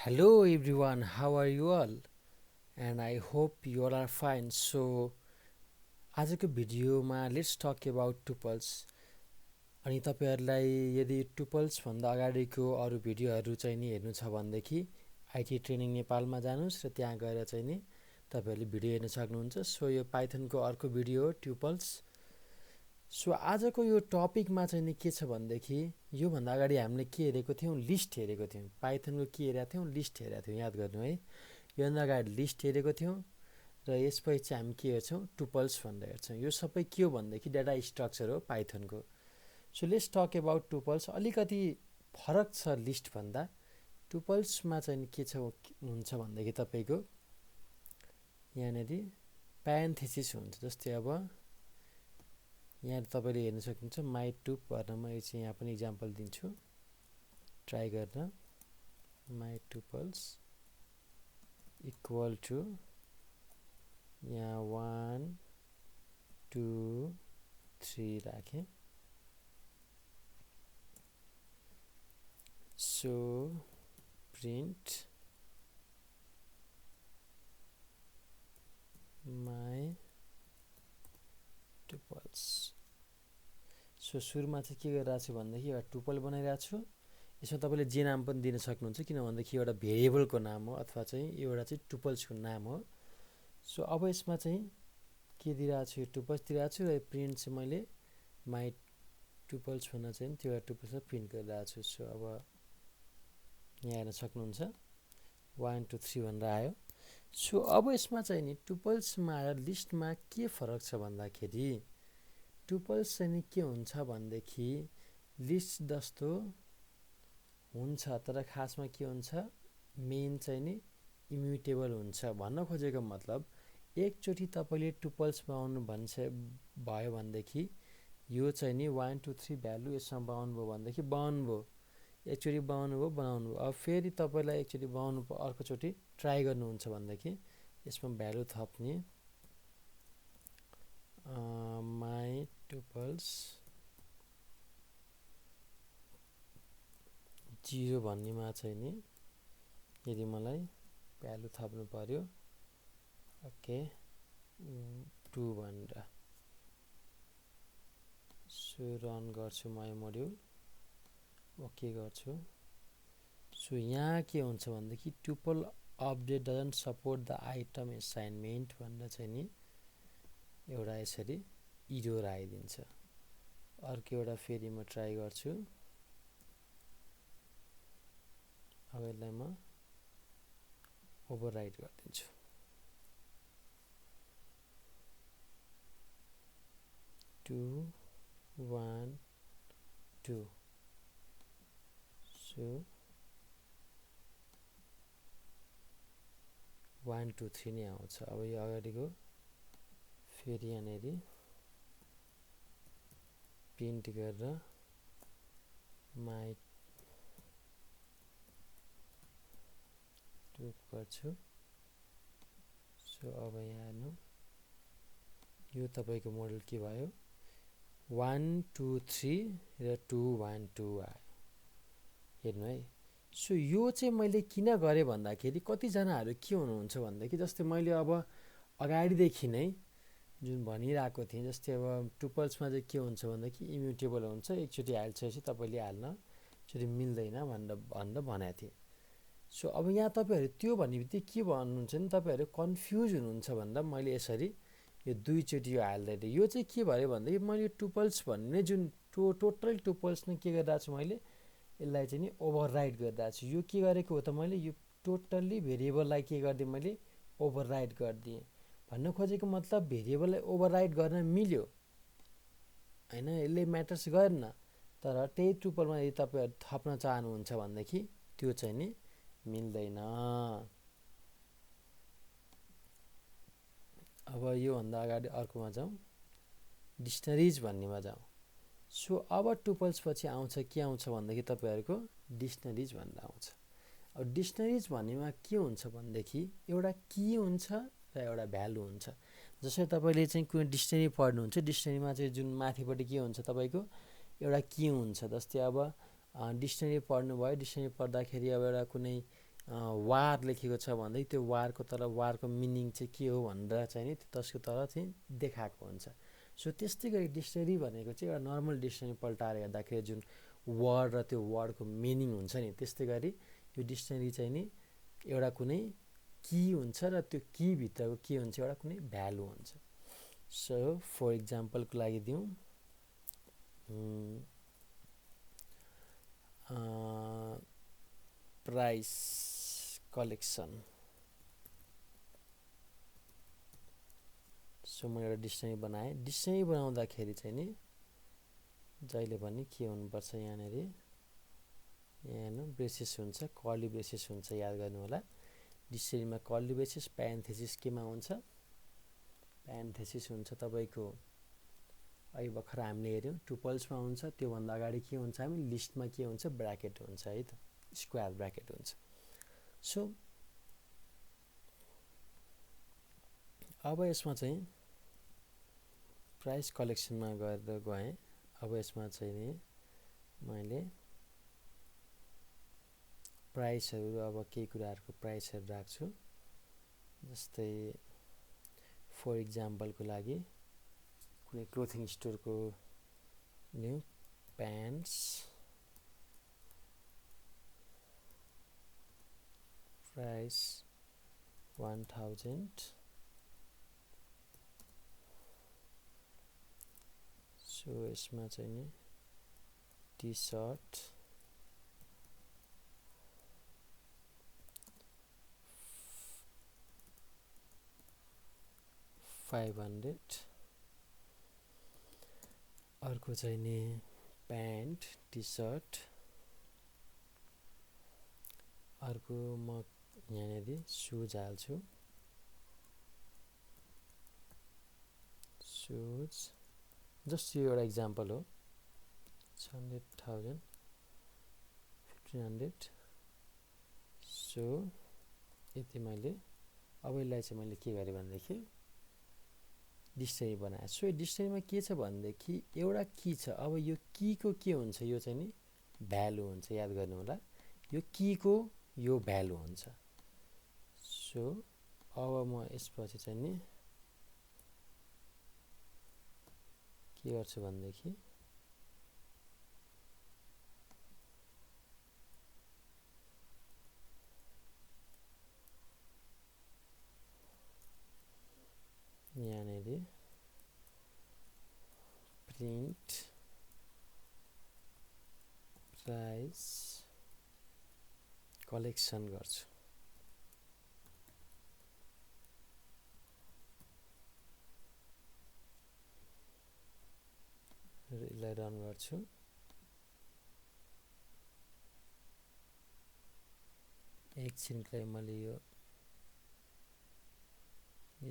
Hello everyone, how are you all? And I hope you all are fine. So आजको भिडियोमा let's talk about tuples अनि तपाईहरुलाई यदि tuples भन्दा अगाडिको अरु भिडियोहरु चाहिँ नि हेर्नु छ भनेदेखि आईटी ट्रेनिङ नेपालमा जानुस् र त्यहाँ गएर चाहिँ नि तपाईहरुले भिडियो हेर्न सक्नुहुन्छ। सो यो पाइथनको अर्को भिडियो हो टुपल्स। सो आजको यो टपिकमा चाहिँ नि के छ भनेदेखि यो भन्दा अगाडि हामीले के हेरेको थियौं, लिस्ट हेरेको थियौं। पाइथनको के हेरेका थियौं, लिस्ट हेरेका थियौं, याद गर्नु है। यो भन्दा अगाडि लिस्ट हेरेको थियौं र यसपछि चाहिँ हामी के हेर्छौं, टुपल्स भनेर हेर्छौं। यो सबै के हो भनेदेखि डाटा स्ट्रक्चर हो पाइथनको। So let's talk about tuples. अलिकति फरक छ लिस्ट भन्दा। टुपल्समा चाहिँ के छ हुन्छ भनेदेखि तपाईको यहाँनेरि प्यारेन्थेसिस हुन्छ। जस्तै अब यहाँ तपाईले हेर्न सक्नुहुन्छ माई टुप भनेर म चाहिँ यहाँ पनि एक्जाम्पल दिन्छु, ट्राई गर्न। माई टुपल्स इक्वल टु यहाँ 1 2 3 राखेँ। So print my tuples. So सुरुमा चाहिँ के गरिरहेको छु भन्दाखेरि एउटा टुपल बनाइरहेको छु। यसमा तपाईले जे नाम पनि दिन सक्नुहुन्छ, किन भन्दाखेरि एउटा भेरिएबलको नाम हो अथवा चाहिँ एउटा चाहिँ टुपल्सको नाम हो। सो अब यसमा चाहिँ के दिइरहेको छु, यो टुपल्स दिइरहेको छु र प्रिन्ट चाहिँ मैले माई टुपल्स भनेर चाहिँ त्यो एउटा टुपल्समा प्रिन्ट गरिरहेको छु। सो अब यहाँ हेर्न सक्नुहुन्छ 1 2 3 भनेर आयो। सो अब यसमा चाहिँ नि टुपल्समा र लिस्टमा के फरक छ भन्दाखेरि टुपल्स चाहिँ नि के हुन्छ भनेदेखि लिस्ट जस्तो हुन्छ, तर खासमा के हुन्छ, मेन चाहिँ नि इम्युटेबल हुन्छ। भन्न खोजेको मतलब एकचोटी तपाईले टुपल्स बनाउनु भयो भनेदेखि यो चाहिँ नि 1 2 3 भ्यालु यसमा बनाउनु भयो भनेदेखि बनाउनु भयो, एकचोटी बनाउनु भयो। अब फेरि तपाईलाई एकचोटी बनाउनु अर्कोचोटी ट्राई गर्नुहुन्छ भनेदेखि यसमा भ्यालु थप्ने माई टुपल्स 0 भन्नेमा चाहिँ नि यदि मलाई भ्यालु थप्नु पर्यो, ओके 2 भनेर। सो रन गर्छु माई मोड्युल, ओके गर्छु। सो यहाँ के हुन्छ भनेदेखि tuple update doesn't support the item assignment भनेर चाहिँ नि एउटा यसरी इरर आइदिन्छ। अर्को एउटा फेरि म ट्राई गर्छु। अब यसलाई म ओभरराइट गरिदिन्छु। टु 1 2 सो 1 2 3 नै आउँछ। अब यो अगाडिको फेरि यहाँनेरि प्रिन्ट गरेर माई टुप गर्छु। सो अब यहाँ हेर्नु, यो तपाईको मोडल के भयो, 1 2 3 र 2 1 2 आयो। हेर्नु है। सो यो चाहिँ मैले किन गरेँ भन्दाखेरि कतिजनाहरू के हुनुहुन्छ भन्दाखेरि जस्तै मैले अब अगाडिदेखि नै जुन भनिरहेको थिएँ, जस्तै अब टुपल्समा चाहिँ के हुन्छ भन्दाखेरि इम्युटेबल हुन्छ, एकचोटि हाल्छपछि तपाईले हाल्न एकचोटि मिल्दैन भनेर भनेको थिएँ। सो अब यहाँ तपाईहरु त्यो भन्ने बित्तिकै के भन्नुहुन्छ नि, तपाईहरु कन्फ्युज हुनुहुन्छ भन्दा मैले यसरी यो दुईचोटि यो हाल्दै यो चाहिँ के भयो भन्दाखेरि मैले टुपल्स भन्ने जुन टोटल टुपल्स नै के गरिरहेको छु, मैले यसलाई चाहिँ नि ओभरराइड गरिरहेको छु। यो के गरेको हो त, मैले यो टोटल्ली भेरिएबललाई के गरिदिएँ, मैले ओभरराइड गरिदिएँ। भन्न खोजेको मतलब भेरिएबललाई ओभरराइड गर्न मिल्यो हैन, यसले म्याटर्स गरेन। तर त्यही टुपलमा यदि तपाईहरु थप्न चाहनुहुन्छ भनेदेखि त्यो चाहिँ नि मिल्दैन। अब यो भन्दा अगाडि अर्कोमा जाउँ, डिक्सनरिज भन्नेमा जाउँ। सो अब टुपल्स पछि आउँछ के आउँछ भन्दाखेरि तपाईहरुको डिक्सनरिज भनेर आउँछ। अब डिक्सनरिज भन्नेमा के हुन्छ भनेदेखि एउटा की हुन्छ र एउटा भ्यालु हुन्छ। जसरी तपाईले चाहिँ कुनै डिक्सनरी पढ्नुहुन्छ, डिक्सनरीमा चाहिँ जुन माथिपट्टि के हुन्छ तपाईको एउटा की हुन्छ। जस्तै अब डिक्सनरी पढ्नु भयो, डिक्सनरी पढ्दाखेरि अब एउटा कुनै वार लेखेको छ भन्दै त्यो वारको तल वारको मिनिङ चाहिँ के हो भनेर चाहिँ नि त्यसको तल चाहिँ देखाएको हुन्छ। सो त्यस्तै गरी डिक्सनरी भनेको चाहिँ एउटा नर्मल डिक्सनरी पल्टाएर हेर्दाखेरि जुन वर्ड र त्यो वर्डको मिनिङ हुन्छ नि, त्यस्तै गरी यो डिक्सनरी चाहिँ नि एउटा कुनै की हुन्छ र त्यो की भित्रको के हुन्छ, एउटा कुनै भ्यालु हुन्छ। सो फर इक्जाम्पलको लागि दिउँ, प्राइस कलेक्सन। सो मैले एउटा डिक्सनरी बनाएँ। डिक्सनरी बनाउँदाखेरि चाहिँ नि जहिले पनि के हुनुपर्छ, यहाँनिर यहाँ ब्रेसेस हुन्छ, कर्ली ब्रेसेस हुन्छ, याद गर्नु होला। डिक्सनरीमा कर्ली ब्रेसेस प्यारेन्थेसिस केमा हुन्छ, प्यारेन्थेसिस हुन्छ तपाईँको अहिले भर्खर हामीले हेऱ्यौँ टुपल्समा हुन्छ। त्योभन्दा अगाडि के हुन्छ, हामी लिस्टमा के हुन्छ, ब्राकेट हुन्छ है त, स्क्वायर ब्राकेट हुन्छ। सो अब यसमा चाहिँ प्राइस कलेक्सनमा गरेर गएँ। अब यसमा चाहिँ नि मैले प्राइसहरू, अब केही कुराहरूको प्राइसहरू राख्छु। जस्तै फर इक्जाम्पलको लागि कुनै क्लोथिङ स्टोरको न्यू प्यान्ट्स प्राइस 1000। सो यसमा चाहिँ नि टी सर्ट 500, अर्को चाहिँ नि प्यान्ट टी सर्ट, अर्को म यहाँनिर सुज हाल्छु, सुज जस्ट यो एउटा इक्जाम्पल हो। 100,000 1500। सो यति मैले अब यसलाई चाहिँ मैले के गरेँ भनेदेखि डिक्सनरी बनाएँ। सो यो डिक्सनरीमा के छ भनेदेखि एउटा की छ। अब यो कीको के हुन्छ, यो चाहिँ नि भ्यालु हुन्छ, याद गर्नु होला। यो कीको यो भ्यालु हुन्छ। सो अब म यसपछि चाहिँ नि के गर्छु भनेदेखि यहाँनिर प्रिन्ट प्राइस कलेक्सन गर्छु र यसलाई रन गर्छु। एकछिनको लागि मैले यो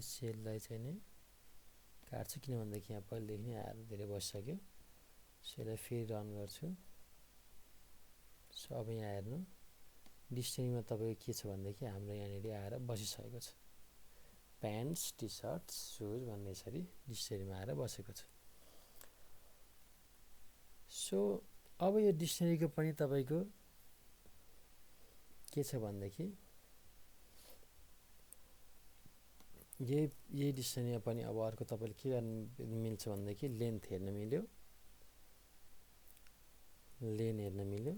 सेललाई चाहिँ नि काट्छु, किनभनेदेखि यहाँ पहिलेदेखि नै आएर धेरै बसिसक्यो। सो यसलाई फेरि रन गर्छु। सो अब यहाँ हेर्नु डिक्सनरीमा तपाईँको के छ भनेदेखि हाम्रो यहाँनिर आएर बसिसकेको छ, प्यान्ट्स टी सर्ट्स सुज भन्ने यसरी डिक्सनरीमा आएर बसेको छ। सो अब यो डिक्सनरीको पनि तपाईँको के छ भनेदेखि यही डिक्सनरीमा पनि अब अर्को तपाईँले के गर्नु मिल्छ भनेदेखि लेन्थ हेर्न मिल्यो, लेन हेर्न मिल्यो।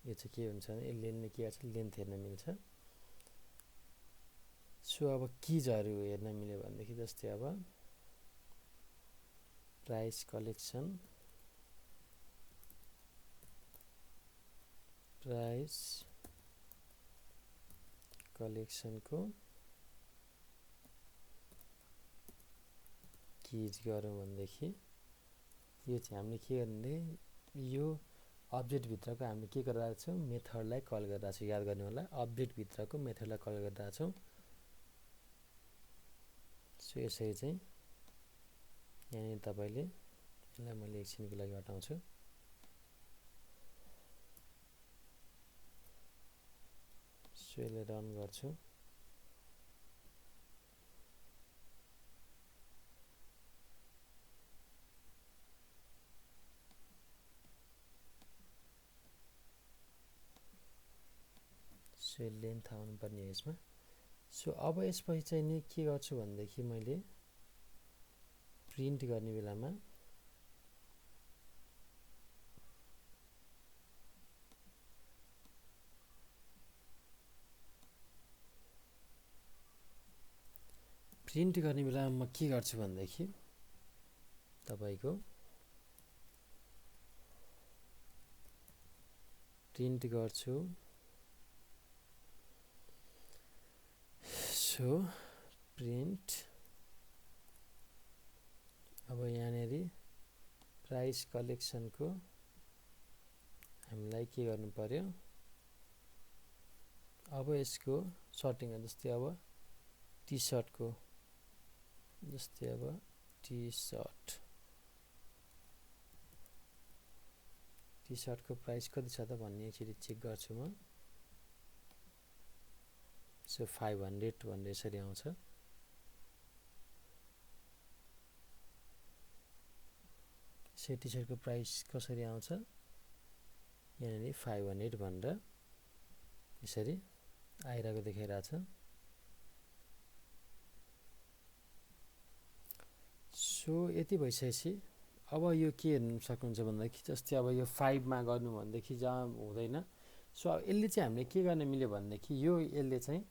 यो चाहिँ के हुन्छ भने लेनले के गर्छ, लेन्थ हेर्न मिल्छ। सो अब किजहरू हेर्न मिल्यो भनेदेखि जस्तै अब प्राइस कलेक्सन प्राइस कलेक्सनको किज गरौँ भनेदेखि यो चाहिँ हामीले के गर्ने, यो अब्जेक्टभित्रको हामीले के गरिरहेको छौँ, मेथडलाई कल गरिरहेको छौँ। याद गर्नु होला, अब्जेक्टभित्रको मेथडलाई कल गरिरहेको छौँ। सो यसरी चाहिँ यहाँनिर तपाईँले यसलाई मैले एकछिनको लागि हटाउँछु। सो यसलाई रन गर्छु। सो सो लेन्थ आउनुपर्ने हो यसमा सो अब यसपछि चाहिँ नि के गर्छु भनेदेखि मैले प्रिन्ट गर्ने बेलामा म के गर्छु भनेदेखि तपाईको प्रिन्ट गर्छु सो प्रिन्ट अब यहाँनेरि प्राइस कलेक्सनको हामीलाई के गर्नु पर्यो अब यसको सर्टिङ जस्तै अब टी-शर्टको जस्तै अब टी-शर्टको प्राइस कति छ त भन्ने एकचोटि चेक गर्छु म सो 500 भनेर यसरी आउँछ सो टी-शर्टको प्राइस कसरी आउँछ यहाँनिर 500 भनेर यसरी आइरहेको देखाइरहेछ सो यति भइसकेपछि अब यो के हेर्न सक्नुहुन्छ भन्दाखेरि जस्तै अब यो 5 मा गर्नु भन्देखि जहाँ हुँदैन सो यसले चाहिँ हामीले के गर्न मिल्यो भन्देखि यो यसले चाहिँ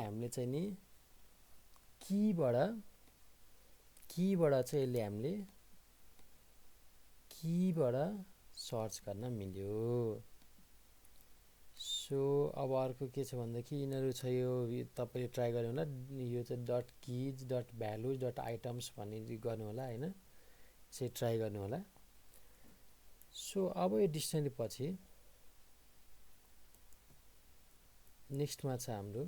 हामीले चाहिँ नि कीबाट चाहिँ यसले हामीले कीबाट सर्च गर्न मिल्यो सो अब अर्को के छ भन्दाखेरि यिनीहरू छ यो तपाईले ट्राई गर्नु होला यो चाहिँ .keys.values.items भन्ने गर्नु होला हैन यसै ट्राई गर्नु होला सो अब यो डिक्सनरी पछि नेक्स्टमा छ हाम्रो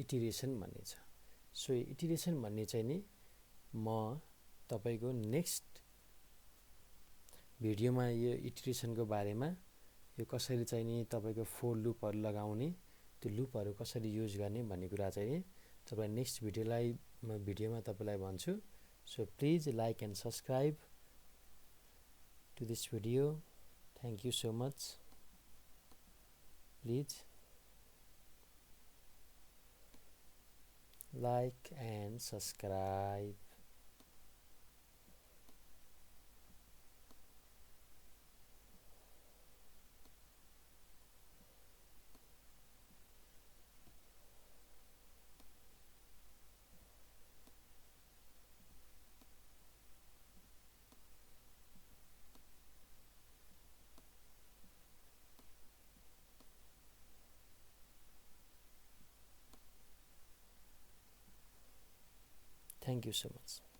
इटरेसन भन्ने छ सो इटरेसन भन्ने चाहिँ नि म तपाईको नेक्स्ट भिडियोमा यो इटरेसनको बारेमा यो कसरी चाहिँ नि तपाईको फोर लुपहरु लगाउने त्यो लुपहरु कसरी युज गर्ने भन्ने कुरा चाहिँ नि तपाई नेक्स्ट भिडियोमा तपाईलाई भन्छु so please like and subscribe to this video thank you so much please like and subscribe Thank you so much.